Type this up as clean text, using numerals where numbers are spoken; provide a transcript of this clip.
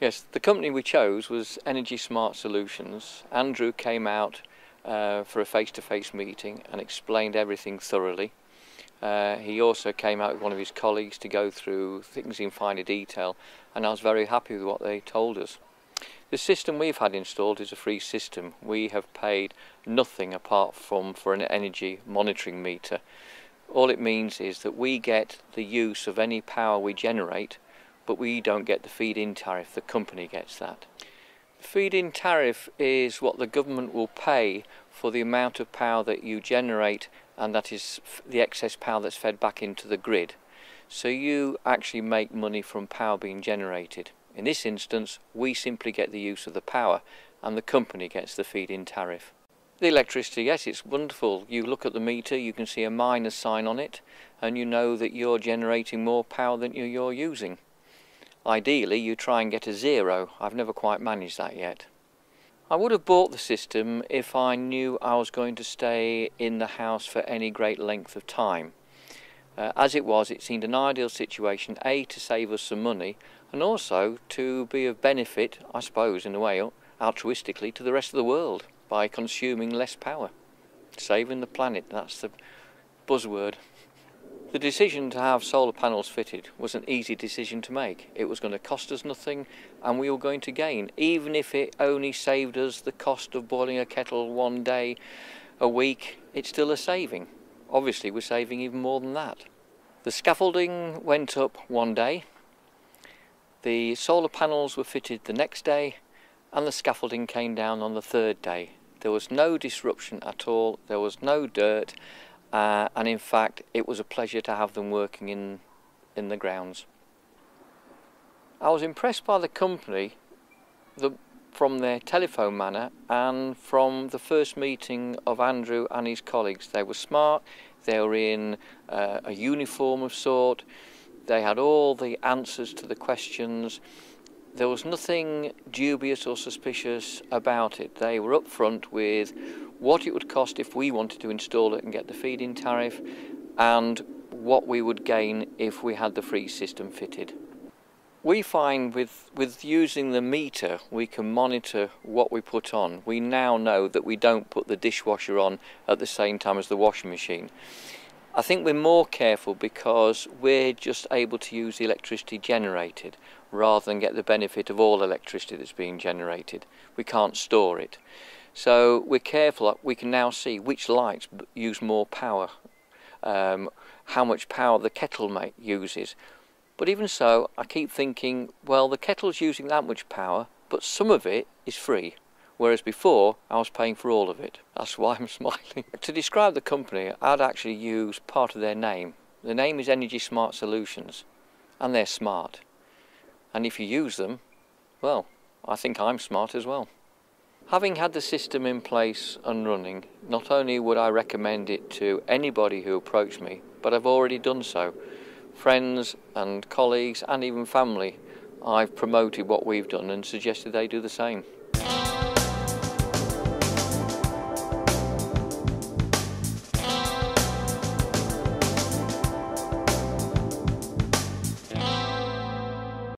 Yes, the company we chose was Energy Smart Solutions. Andrew came out for a face-to-face meeting and explained everything thoroughly. He also came out with one of his colleagues to go through things in finer detail, and I was very happy with what they told us. The system we've had installed is a free system. We have paid nothing apart from for an energy monitoring meter. All it means is that we get the use of any power we generate, but we don't get the feed-in tariff. The company gets that. The feed-in tariff is what the government will pay for the amount of power that you generate, and that is the excess power that's fed back into the grid. So you actually make money from power being generated. In this instance, we simply get the use of the power and the company gets the feed-in tariff. The electricity, yes, it's wonderful. You look at the meter, you can see a minus sign on it, and you know that you're generating more power than you're using. Ideally, you try and get a zero. I've never quite managed that yet. I would have bought the system if I knew I was going to stay in the house for any great length of time. As it was, it seemed an ideal situation, A, to save us some money, and also to be of benefit, I suppose, in a way, altruistically, to the rest of the world by consuming less power. Saving the planet, that's the buzzword. The decision to have solar panels fitted was an easy decision to make. It was going to cost us nothing and we were going to gain, even if it only saved us the cost of boiling a kettle one day a week. It's still a saving. Obviously we're saving even more than that. The scaffolding went up one day, the solar panels were fitted the next day, and the scaffolding came down on the third day. There was no disruption at all, there was no dirt, and in fact it was a pleasure to have them working in the grounds. I was impressed by the company from their telephone manner and from the first meeting of Andrew and his colleagues. They were smart, they were in a uniform of sort, they had all the answers to the questions. There was nothing dubious or suspicious about it. They were up front with what it would cost if we wanted to install it and get the feed-in tariff, and what we would gain if we had the free system fitted. We find with using the meter we can monitor what we put on. We now know that we don't put the dishwasher on at the same time as the washing machine. I think we're more careful because we're just able to use the electricity generated rather than get the benefit of all electricity that's being generated. We can't store it. So we're careful. We can now see which lights use more power, how much power the kettle uses. But even so, I keep thinking, well, the kettle's using that much power, but some of it is free. Whereas before, I was paying for all of it. That's why I'm smiling. To describe the company, I'd actually use part of their name. The name is Energy Smart Solutions, and they're smart. And if you use them, well, I think I'm smart as well. Having had the system in place and running, not only would I recommend it to anybody who approached me, but I've already done so. Friends and colleagues and even family, I've promoted what we've done and suggested they do the same.